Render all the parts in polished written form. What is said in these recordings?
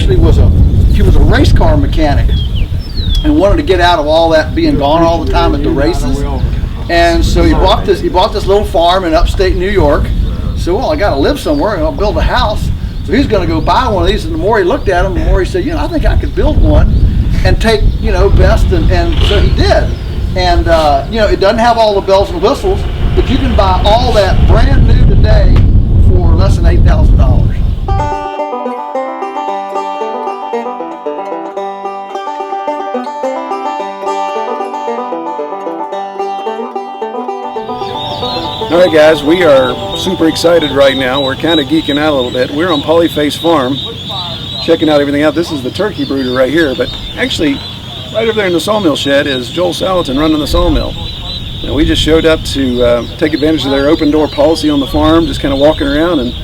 actually was a race car mechanic and wanted to get out of all that being gone all the time at the races. And so he bought this little farm in upstate New York. So, well, I got to live somewhere and I'll build a house. So he's going to go buy one of these. And the more he looked at them, the more he said, I think I could build one and take, best. And so he did. And, it doesn't have all the bells and whistles, but you can buy all that brand new today for less than $8,000. All right, guys, we are super excited right now. We're kind of geeking out a little bit. We're on Polyface Farm, checking out everything out. This is the turkey brooder right here, but actually, right over there in the sawmill shed is Joel Salatin running the sawmill. And we just showed up to take advantage of their open door policy on the farm, just kind of walking around, and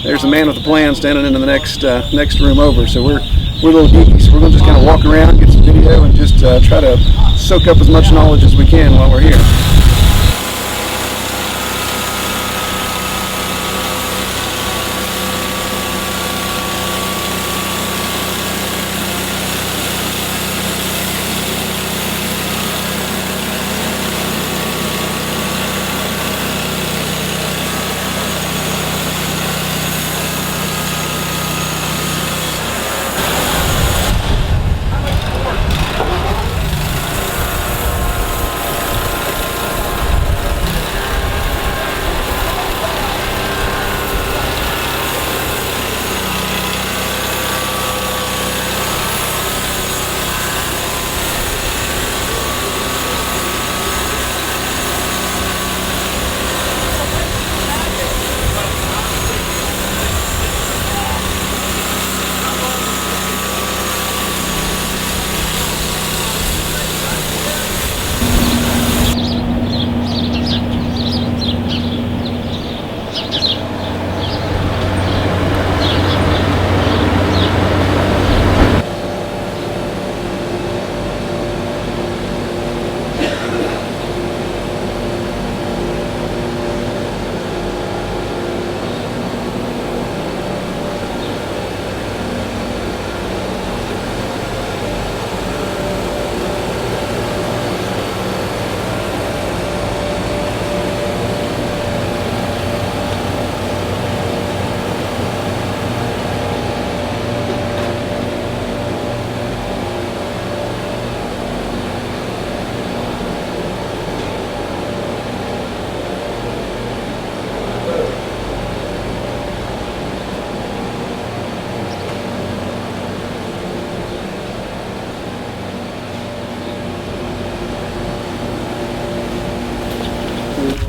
there's the man with the plan standing in the next room over. So we're a little geeky, so we're going to just kind of walk around, get some video, and just try to soak up as much knowledge as we can while we're here.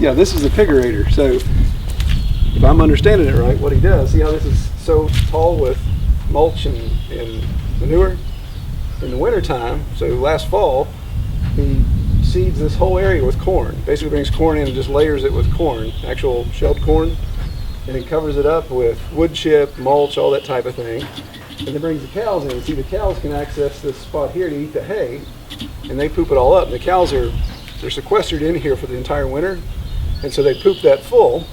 Yeah, this is a pigerator. So if I'm understanding it right, what he does, see how this is so tall with mulch and manure in the wintertime. So last fall, he seeds this whole area with corn. Basically brings corn in and just layers it with corn, actual shelled corn, and then covers it up with wood chip, mulch, all that type of thing. And then brings the cows in. See, the cows can access this spot here to eat the hay, and they poop it all up. And the cows they're sequestered in here for the entire winter. And so they poop that full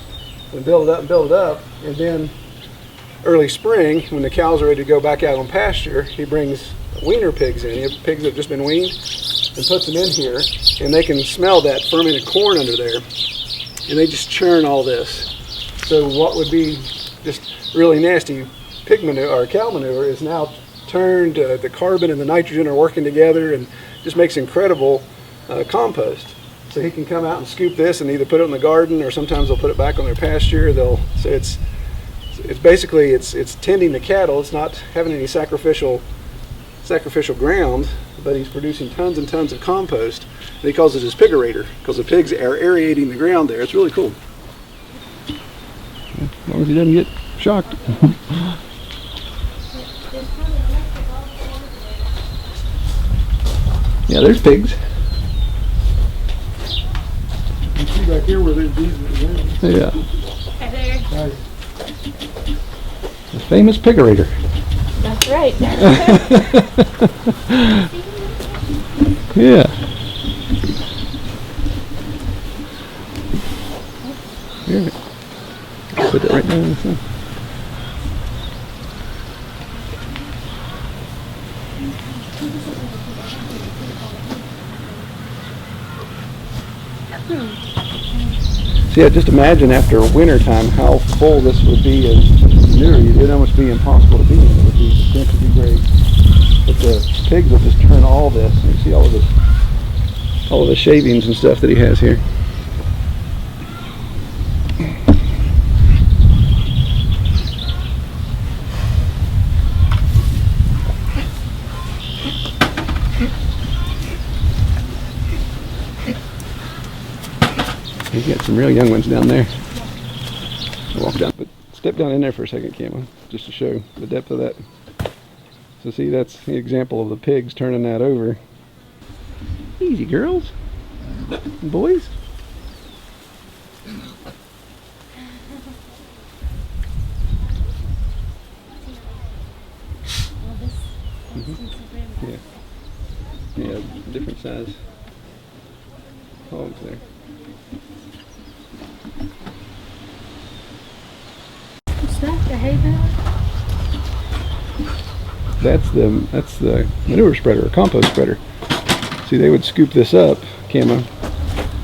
and build it up, and then early spring, when the cows are ready to go back out on pasture, he brings weaner pigs in. He has pigs that have just been weaned and puts them in here, and they can smell that fermented corn under there, and they just churn all this. So what would be just really nasty pig manure or cow manure is now turned, the carbon and the nitrogen are working together and just makes incredible compost. So he can come out and scoop this and either put it in the garden, or sometimes they'll put it back on their pasture. So it's basically it's tending the cattle. It's not having any sacrificial ground, but he's producing tons and tons of compost. And he calls it his pigerator because the pigs are aerating the ground there. It's really cool. As long as he doesn't get shocked. Yeah, there's pigs. You see back here where there's these. Yeah. Hi there. Hi. The famous pigerator. That's right. Yeah. Here. Put it right there in the sun. So yeah, just imagine after winter time how full this would be of manure. It'd almost be impossible to be in. It would be simply great. But the pigs will just turn all this. And you see all of the shavings and stuff that he has here. He's got some real young ones down there. I'll walk down, but step down in there for a second, Cameron, just to show the depth of that. So see, that's the example of the pigs turning that over. Easy, girls and boys. Yeah, yeah, different size hogs there. What's that? The hay bale? That's the manure spreader or compost spreader. See, they would scoop this up, Camo.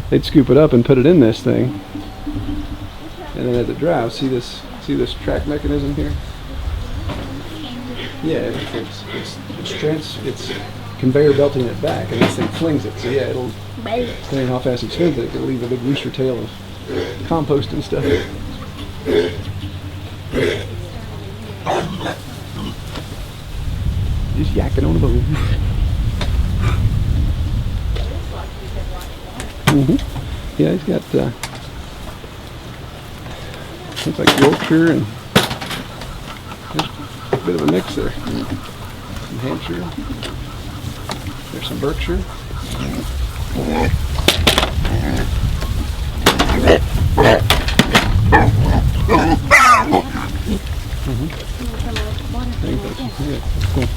They'd scoop it up and put it in this thing, and then as it dries, see this track mechanism here? Yeah, it's conveyor belting it back, and this thing flings it. So yeah, it'll, depending on how fast it spins it, it'll leave a big rooster tail of compost and stuff. Just yakking on the bone. Yeah, he's got looks like Yorkshire and just a bit of a mix there. Some Hampshire. There's some Berkshire. Cool.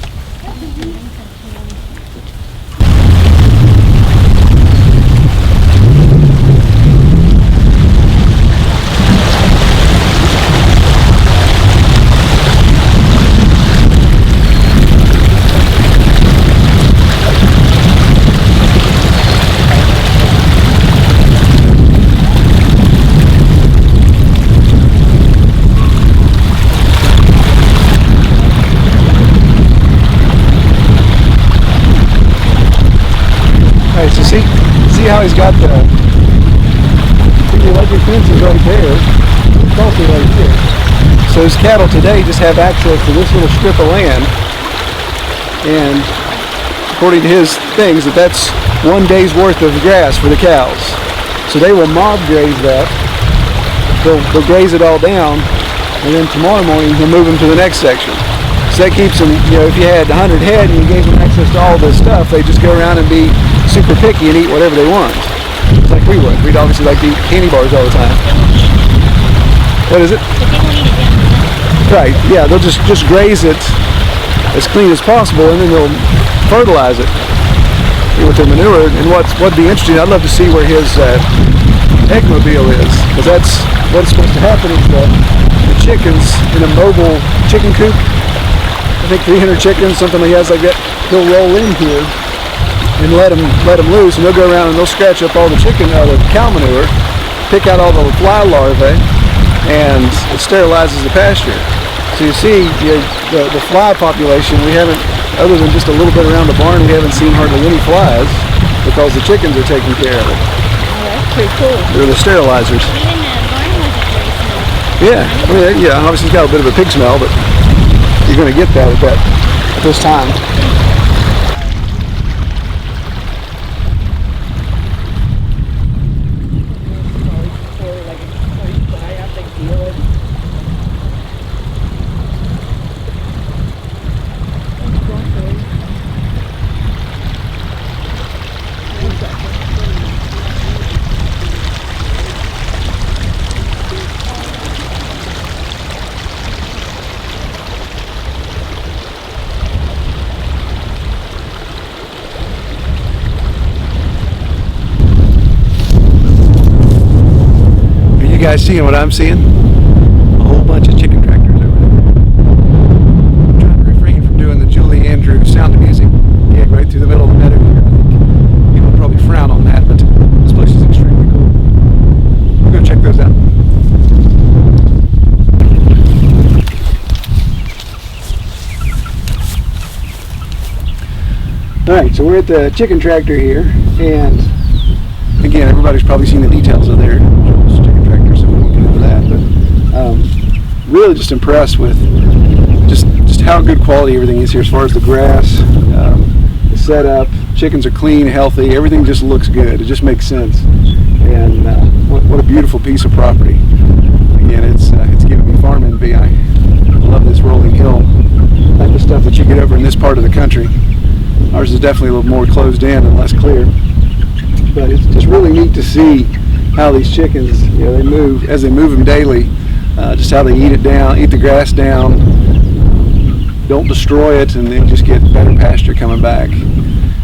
See how he's got the electric fence is right there. It's also right here. So his cattle today just have access to this little strip of land, and according to his things, that's 1 day's worth of grass for the cows. So they will mob graze that. They'll graze it all down, and then tomorrow morning he'll move them to the next section. So that keeps them, if you had 100 head and you gave them access to all this stuff, they just go around and be super picky and eat whatever they want. It's like we would. We'd obviously like to eat candy bars all the time. What is it? Right, yeah, they'll just graze it as clean as possible, and then they'll fertilize it with their manure. And what'd be interesting, I'd love to see where his eggmobile is, because that's what's supposed to happen is the chickens in a mobile chicken coop. I think 300 chickens, something he has like that. He'll roll in here and let them loose, and they'll go around and they'll scratch up all the cow manure, pick out all the fly larvae, and it sterilizes the pasture. So you see the fly population, we haven't, other than just a little bit around the barn, we haven't seen hardly any flies because the chickens are taking care of it. Oh, that's pretty cool. They're the sterilizers. Even the barn wasn't very smell. Yeah, I mean, yeah, obviously it's got a bit of a pig smell, but you're going to get that at this time. You guys seeing what I'm seeing? A whole bunch of chicken tractors over there. I'm trying to refrain from doing the Julie Andrews Sound of Music Alright, so we're at the chicken tractor here, and again, everybody's probably seen the details of their chicken tractor, so we won't get into that, but really just impressed with just how good quality everything is here as far as the grass, the setup. Chickens are clean, healthy, everything just looks good. It just makes sense. And what a beautiful piece of property. Again, it's giving me farm envy. I love this rolling hill type of stuff that you get over in this part of the country. Ours is definitely a little more closed in and less clear. But it's just really neat to see how these chickens, they move, as they move them daily, just how they eat it down, eat the grass down, don't destroy it, and then just get better pasture coming back.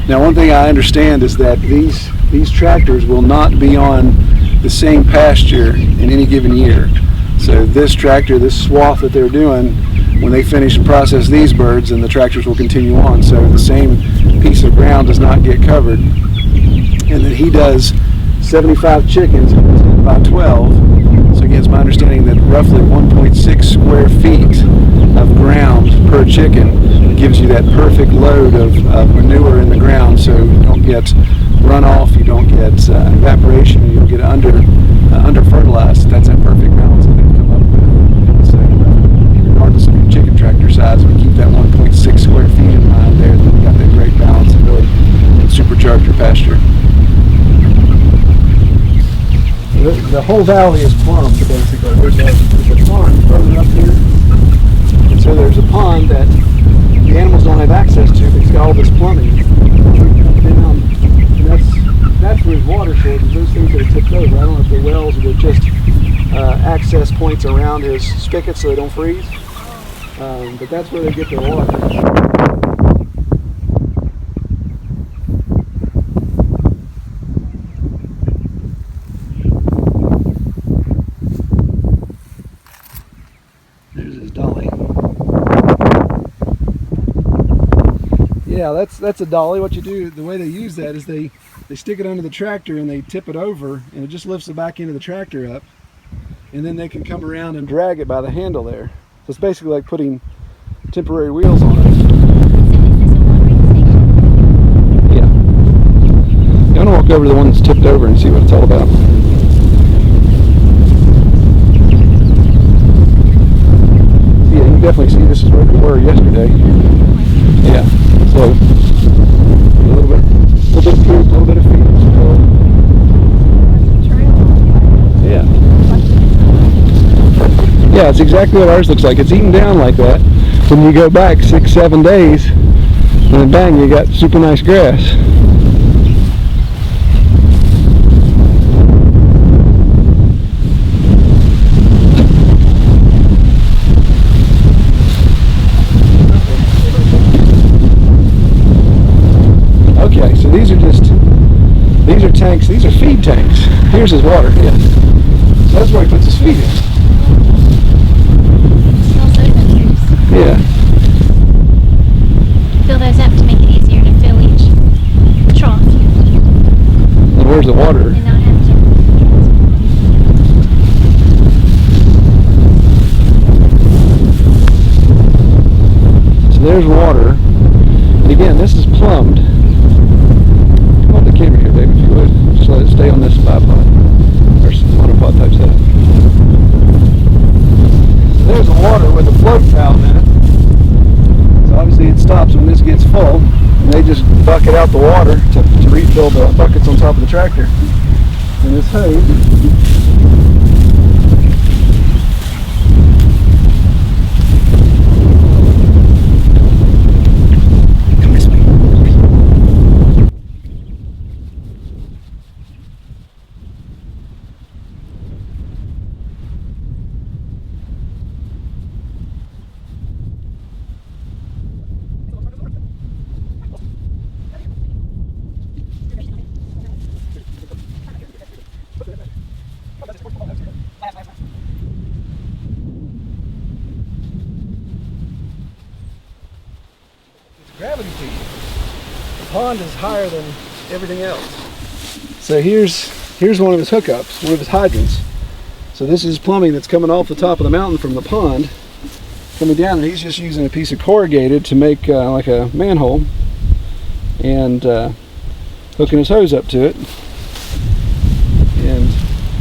Now, one thing I understand is that these tractors will not be on the same pasture in any given year. So this tractor, this swath that they're doing, when they finish and process these birds, and the tractors will continue on. So the same piece of ground does not get covered. And then he does 75 chickens in 10 by 12. So again, it's my understanding that roughly 1.6 square feet of ground per chicken gives you that perfect load of manure in the ground, so you don't get runoff, you don't get evaporation, you don't get under fertilized. That's that perfect balance that they come up with. So regardless of your chicken tractor size, if you keep that 1.6 square feet in mind there, then you got that great balance and really supercharge your pasture. The whole valley is plumbed, basically. There's a pond further up here. And so there's a pond that the animals don't have access to, but it's got all this plumbing. And that's where his water sources, those things that are tipped over. I don't know if they're wells or they're just access points around his spigots so they don't freeze. But that's where they get their water. Yeah, that's a dolly. What you do, the way they use that is they stick it under the tractor and they tip it over, and it just lifts the back end of the tractor up, and then they can come around and drag it by the handle there. So it's basically like putting temporary wheels on it. Yeah. I'm gonna walk over to the one that's tipped over and see what it's all about. Yeah, you can definitely see this is where we were yesterday. Yeah. So, a little bit of food, a little bit of feed. Yeah. Yeah, it's exactly what ours looks like. It's eaten down like that. When you go back 6-7 days, and then bang, you got super nice grass. These are tanks, these are feed tanks. Here's his water, yes. So that's where he puts his feed in. Yeah. Fill those up to make it easier to fill each trough. And where's the water? And not have to. So there's water. And again, this is plumbed. Come on the camera here, baby, if you would. Just let it stay on this bipod or monopod type setup. So there's the water with a float valve in it. So obviously it stops when this gets full, and they just bucket out the water to refill the buckets on top of the tractor. And this hose. Gravity feed. The pond is higher than everything else. So here's one of his hookups, one of his hydrants. So this is plumbing that's coming off the top of the mountain from the pond, coming down, and he's just using a piece of corrugated to make like a manhole. and hooking his hose up to it. And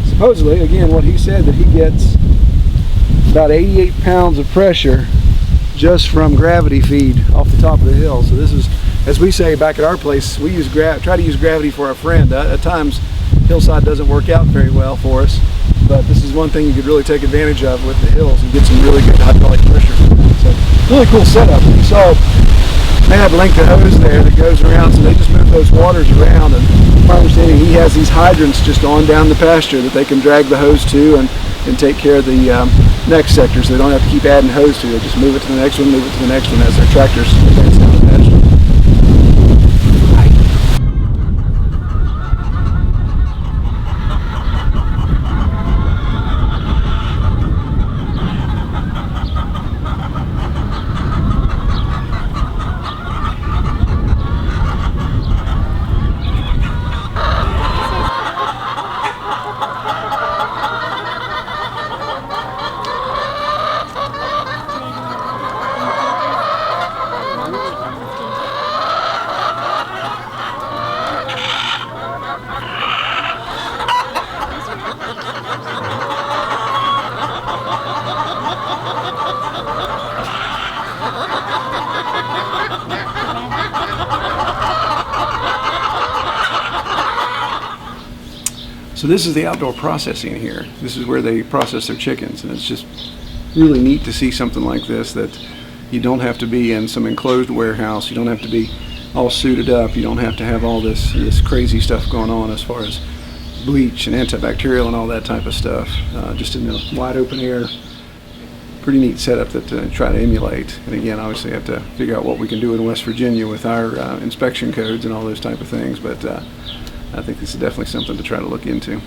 supposedly, again, what he said, that he gets about 88 pounds of pressure just from gravity feed off the top of the hill. So this is, as we say back at our place, we use try to use gravity for our friend. At times, hillside doesn't work out very well for us, but this is one thing you could really take advantage of with the hills and get some really good hydraulic pressure. So really cool setup. You saw they have a length of hose there that goes around, so they just move those waters around. And from my understanding, he has these hydrants just on down the pasture that they can drag the hose to and take care of the next sector, so they don't have to keep adding hose to it. They just move it to the next one, move it to the next one as their tractors advance down the pasture. So this is the outdoor processing here. This is where they process their chickens, and it's just really neat to see something like this, that you don't have to be in some enclosed warehouse, you don't have to be all suited up, you don't have to have all this crazy stuff going on as far as bleach and antibacterial and all that type of stuff, just in the wide open air. Pretty neat setup that try to emulate. And again, obviously have to figure out what we can do in West Virginia with our inspection codes and all those type of things, but I think this is definitely something to try to look into.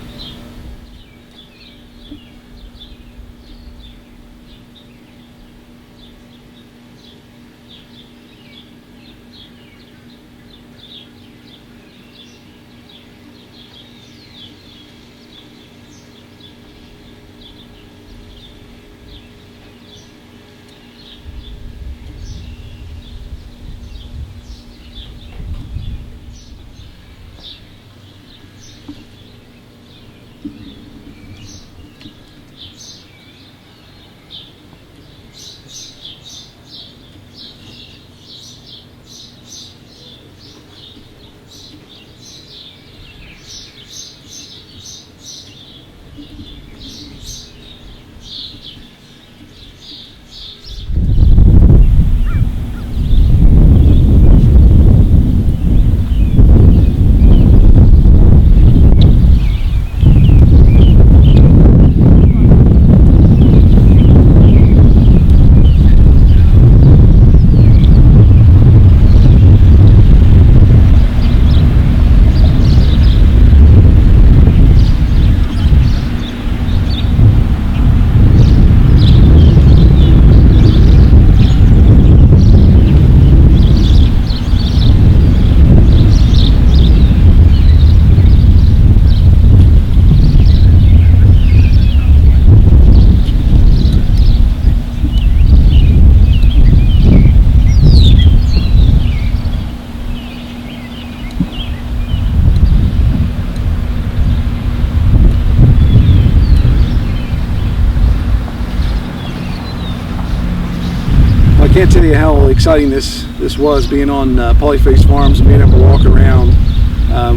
I can't tell you how exciting this was, being on Polyface Farms and being able to walk around.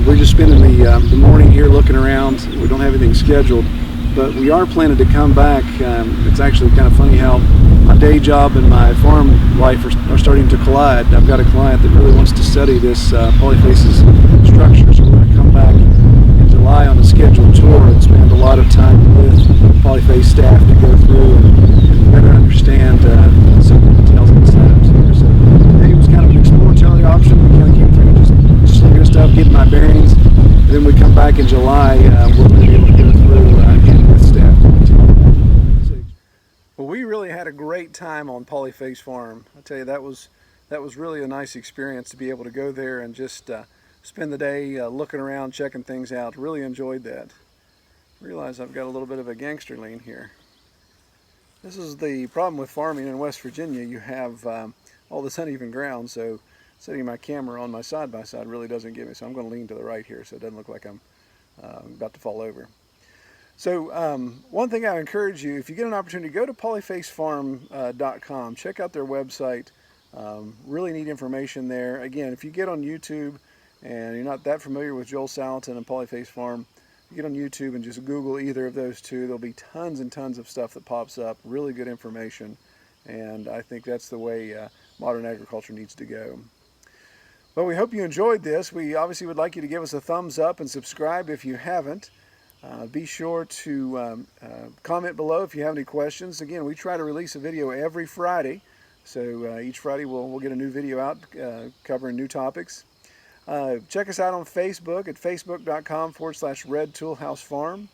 We're just spending the morning here looking around. We don't have anything scheduled, but we are planning to come back. It's actually kind of funny how my day job and my farm life are starting to collide. I've got a client that really wants to study this Polyface's structure, so we're going to come back in July on a scheduled tour and spend a lot of time with Polyface staff to go through and better understand some of the details of the setups here. So today was kind of an exploratory option. We kind of came through just looking at stuff, getting my bearings, and then we come back in July. We're going to be able to go through again with staff. Well, we really had a great time on Polyface Farm. I tell you, that was really a nice experience to be able to go there and just spend the day looking around, checking things out. Really enjoyed that. Realize I've got a little bit of a gangster lean here. This is the problem with farming in West Virginia. You have all this uneven ground, so setting my camera on my side-by-side really doesn't give me, so I'm going to lean to the right here so it doesn't look like I'm about to fall over. So one thing I encourage you, if you get an opportunity, go to polyfacefarm.com. Check out their website. Really neat information there. Again, if you get on YouTube and you're not that familiar with Joel Salatin and Polyface Farm, you get on YouTube and just Google either of those two. There'll be tons and tons of stuff that pops up. Really good information. And I think that's the way modern agriculture needs to go. Well, we hope you enjoyed this. We obviously would like you to give us a thumbs up and subscribe if you haven't. Be sure to comment below if you have any questions. Again, we try to release a video every Friday, so each Friday we'll get a new video out covering new topics. Check us out on Facebook at facebook.com/Red Toolhouse Farm,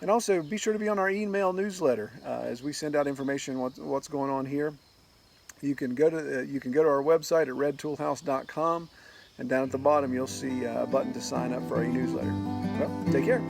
and also be sure to be on our email newsletter as we send out information what's going on here. You can go to our website at redtoolhouse.com, and down at the bottom you'll see a button to sign up for our e-newsletter. Well, take care.